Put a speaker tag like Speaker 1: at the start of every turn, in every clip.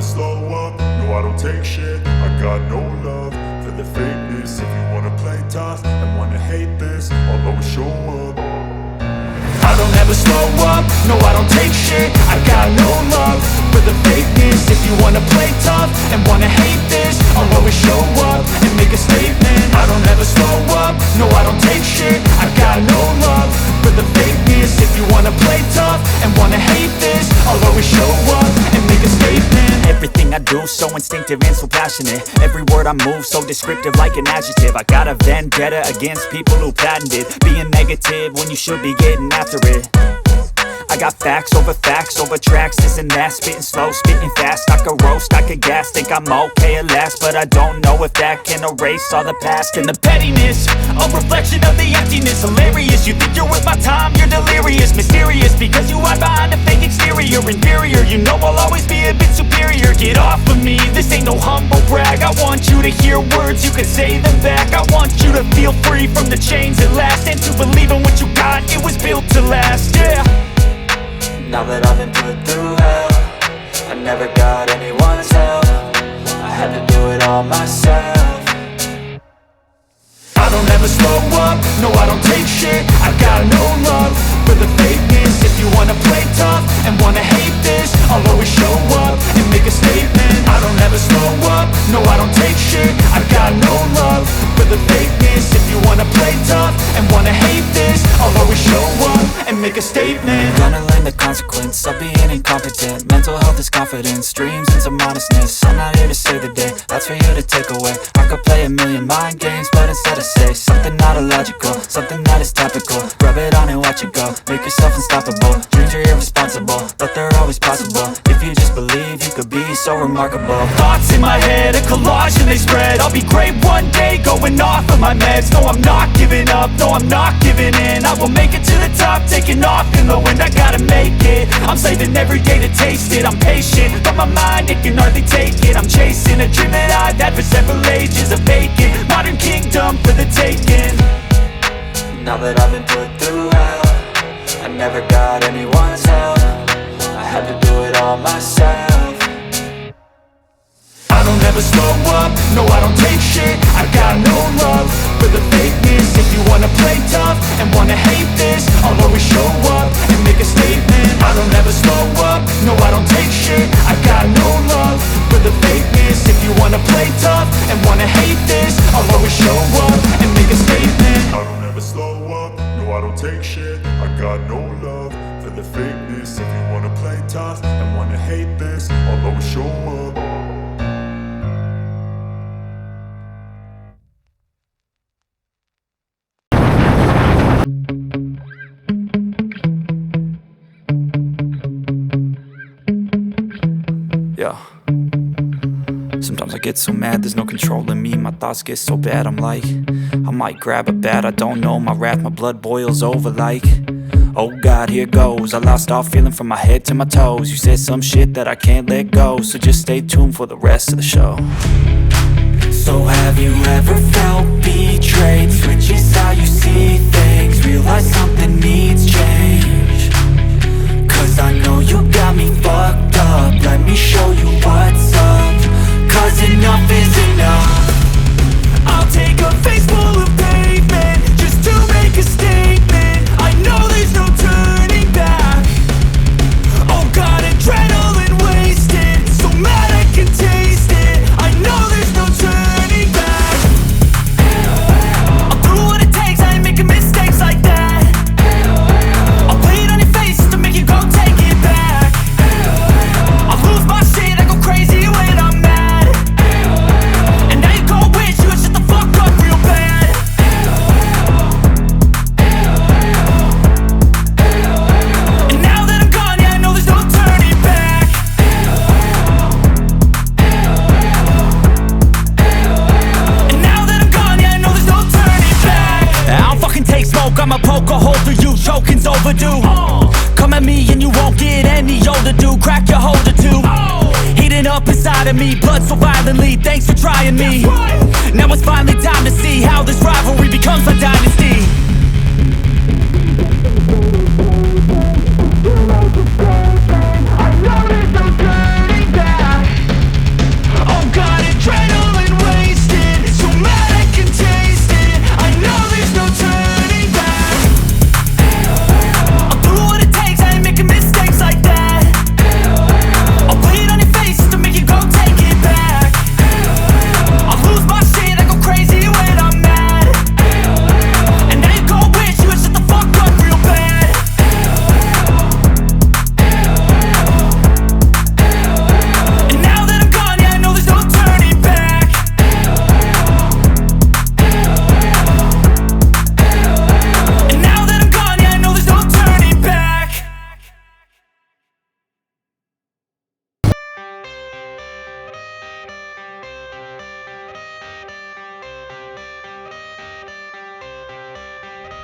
Speaker 1: slow up, no I don't take shit. I got no love for the fakeness. If you wanna play tough and wanna hate this, I'll always show up. I don't ever slow up, no I don't take shit. I got no love for the fakeness. If you wanna play tough and wanna hate this, I'll always show up and make a statement. I don't ever slow up, no I don't take shit. I got no love for the fakeness. If you wanna play tough and wanna hate this, I'll always show up and make a statement.
Speaker 2: Everything I do so instinctive and so passionate. Every word I move so descriptive like an adjective. I got a vendetta against people who patented being negative when you should be getting after it. I got facts over tracks, this and that. Spitting slow, spitting fast. I could roast, I could gas. Think I'm okay at last, but I don't know if that can erase all the past. And the pettiness, a reflection of the emptiness. Hilarious, you think you're worth my time, you're delirious. Mysterious, because you hide behind a fake exterior. Inferior, you know I'll always be a bit superior. Get off of me, this ain't no humble brag. I want you to hear words, you can say them back. I want you to feel free from the chains at last, and to believe in what you got, it was built to last, yeah.
Speaker 3: Now that I've been put through hell, I never got anyone's help. I had to do it all myself.
Speaker 1: I don't ever slow up, no I don't take shit. I got no love for the fakeness. If you wanna play tough and wanna hate this, I'll always show up and make a statement. I don't ever slow up, no I don't take shit. I got no love for the fakeness. If you wanna play tough and wanna hate this, I'll always show up and make a statement.
Speaker 3: Gonna learn the consequence of being incompetent. Mental health is confidence, dreams and some honestness. I'm not here to save the day, that's for you to take away. I could play a million mind games, but instead I say something not illogical, something that is topical. Rub it on and watch it go, make yourself unstoppable. Dreams are irresponsible, but they're always possible. If you just believe, you could be so remarkable.
Speaker 2: Thoughts in my head, a collage and they spread. I'll be great one day, going off of my meds. No, I'm not giving up, no, I'm not giving in. I will make it to the top, taking off in the wind. I gotta make it, I'm saving every day to taste it. I'm patient, but my mind, it can hardly take it. I'm chasing a dream that I've had for several ages. A vacant, modern kingdom for the taking.
Speaker 3: Now that I've been put through hell, I never got anyone's help. I had to do it all myself.
Speaker 1: I don't ever slow up, no I don't take shit. I got no love for the fakeness. If you wanna play tough and wanna hate this, I'll always show up and make a statement. I don't ever slow up, no I don't take shit. I got no love for the fakeness. If you wanna play tough and wanna hate this, I'll always show up and make a statement. I don't ever slow up, no I don't take shit. I got no love for the fakeness. If you wanna play tough and wanna hate this, I'll always show up.
Speaker 3: Yeah. Sometimes I get so mad, there's no controlling me. My thoughts get so bad, I'm like, I might grab a bat, I don't know. My wrath, my blood boils over like, oh God, here goes. I lost all feeling from my head to my toes. You said some shit that I can't let go, so just stay tuned for the rest of the show. So have you ever felt betrayed? Switches how you see things, realize something needs change. Cause I know you got me fucked up, let me show you what's up. Cause enough is enough.
Speaker 2: I'll take a face full of pavement just to make a statement. I know there's no turning back. Oh God, adrenaline wasted, so mad I can taste it. I know there's no turning back. I'll do what it takes, I ain't making mistakes like that. I'll play it on your face to make you go take it back. I'll lose my shit, I go crazy when I'm mad. And now you gon' wish you would shut the fuck up real bad. And now that I'm gone, yeah, I know there's no turning back. And now that I'm gone, yeah, I know there's no turning back. I don't fucking take smoke, I'ma poke a hole through you, choking's overdue. Come at me and you won't get any older, dude. Crack your holder too. Heating up inside of me, blood so violently. Thanks for trying me. Now it's finally time to see how this rivalry becomes a dynasty. I know there's no turning back.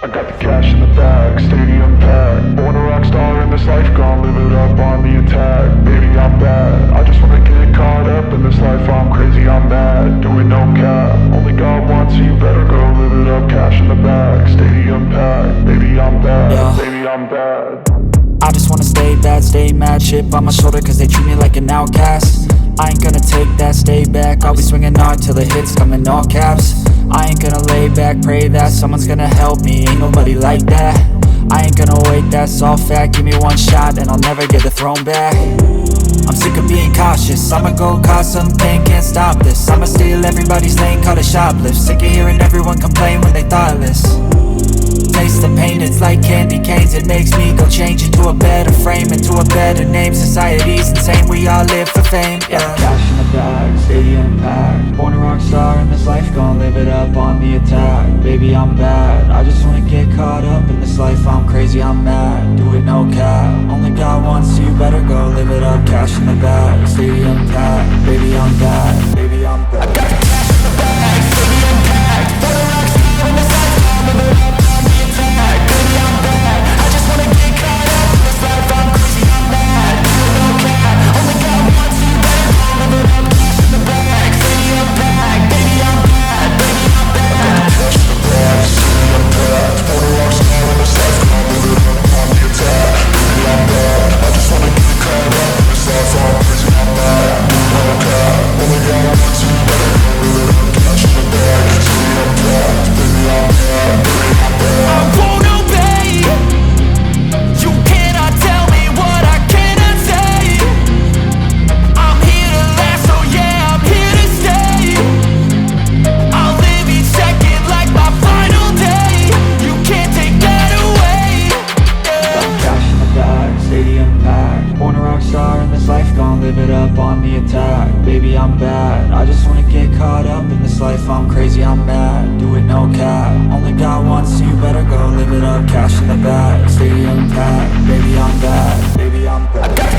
Speaker 1: I got the cash in the bag, stadium packed. Born a rock star in this life, gon' live it up on the attack. Baby, I'm bad, I just wanna get caught up in this life. I'm crazy, I'm mad, doing no cap. Only God wants you, better go live it up. Cash in the bag, stadium packed. Baby, I'm bad,
Speaker 3: Yeah.
Speaker 1: baby, I'm bad.
Speaker 3: I just wanna stay bad, stay mad. Chip on my shoulder cause they treat me like an outcast. I ain't gonna take that, stay back. I'll be swinging hard till the hits come in all caps. I ain't gonna lay back, pray that someone's gonna help me. Ain't nobody like that. I ain't gonna wait, that's all fact. Give me one shot and I'll never get the throne back. I'm sick of being cautious, I'ma go cause some pain, can't stop this. I'ma steal everybody's lane, call it shoplift. Sick of hearing everyone complain when they thoughtless. Taste the pain, it's like candy canes. It makes me go change into a better frame, into a better name. Society's insane, we all live for fame, yeah. Cash in the bag, stadium packed. Born a rock star in this life, gon' live it up on the attack. Baby, I'm bad, I just wanna get caught up in this life. I'm crazy, I'm mad, do it no cap. Only God wants you, better go live it up. Cash in the bag, stadium packed. Baby, I'm bad, baby, I'm bad. I got the cash in the bag, stadium packed. Born a rock star in this life, gon' live it up on the attack. Baby, I'm bad, I just wanna get caught up in this life. I'm crazy, I'm mad, do it no cap. Only God wants you, better go live it up. Cash in the bag, stadium packed. Baby, I'm bad, baby, I'm bad. Cash in the bag, stadium packed. Born a rock star in this life, gon' live it up on the attack. Baby, I'm bad, I just wanna get caught up in this life. I'm crazy, I'm mad, do it no cap. Only God wants you, better go live it up. Cash in the bag, stadium packed. Baby, I'm bad, baby, I'm bad.
Speaker 2: I won't obey. You cannot tell me what I cannot say. I'm here to last, so yeah, I'm here to stay. I'll live each second like my final day. You can't take that away, yeah.
Speaker 3: Cash in the bag, stadium packed. Born a rock star in this life, gon' live it up on the attack. Baby, I'm bad, I just wanna get caught up in this life. I'm crazy, I'm mad, do it no cap. Only God wants you, better go live it up. Cash in the bag, stadium packed. Baby, I'm bad, baby, I'm bad.